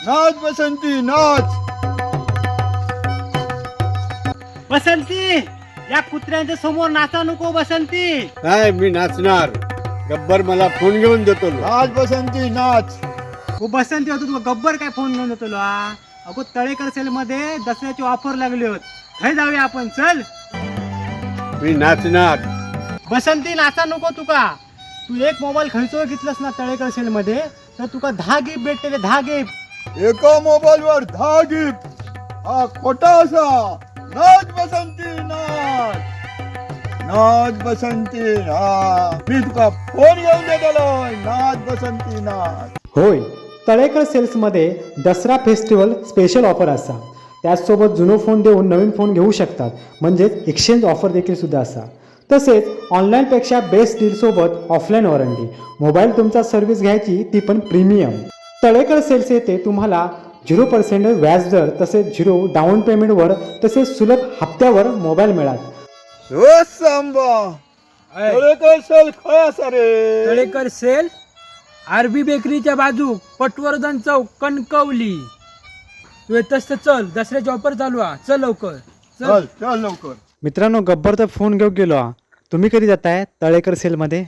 नाच बसंती नाच. बसंती, या कुत्र्यांच्या समोर नाचा नको बसंती. काय मी नाचणार? गब्बर मला फोन घेऊन देतो. नाच बसंती नाच. हो बसंती होतो तू गब्बर काय फोन घेऊन देतो अगो तळेकर सेल मध्ये दसऱ्याची ऑफर लागली होत. हे जाऊया आपण, चल. मी नाचणार. बसंती नाचा नको तुका. तू एक मोबाईल खर्च घेतलास ना तळेकर सेल मध्ये तर तुका 10 गिफ्ट भेटते. 10 गिफ्ट. एका मोबाईल वर 10 गिफ्ट. हा खोटा असा. नाच बसंती नाच. नाच बसंती. हा मी तुका फोन घेऊन देतो. नाच बसंती नाच. होय, तळेकर सेल्समध्ये दसरा फेस्टिवल स्पेशल ऑफर असा. त्याचसोबत जुनो फोन देऊन नवीन फोन घेऊ शकतात. म्हणजेच एक्सचेंज ऑफर देखील सुद्धा असा. तसेच ऑनलाईनपेक्षा बेस्ट डीलसोबत ऑफलाईन वॉरंटी. मोबाईल तुमचा सर्व्हिस घ्यायची ती पण प्रीमियम. तळेकर सेल्स येथे तुम्हाला 0% व्याजदर तसेच 0 डाऊन पेमेंटवर तसेच सुलभ हप्त्यावर मोबाईल मिळाल. हो सांबा. तळेकर सेल खय असा रे? तळेकर सेल आरबी बेकरीच्या बाजू पटवर्धन चौक कणकवली. तू येतस तर चल, दसऱ्याची ऑफर चालू आहे. चल लवकर चल चल लवकर. मित्रांनो, गब्बर तर फोन घेऊन गेलो. तुम्ही कधी जाताय तळेकर सेलमध्ये?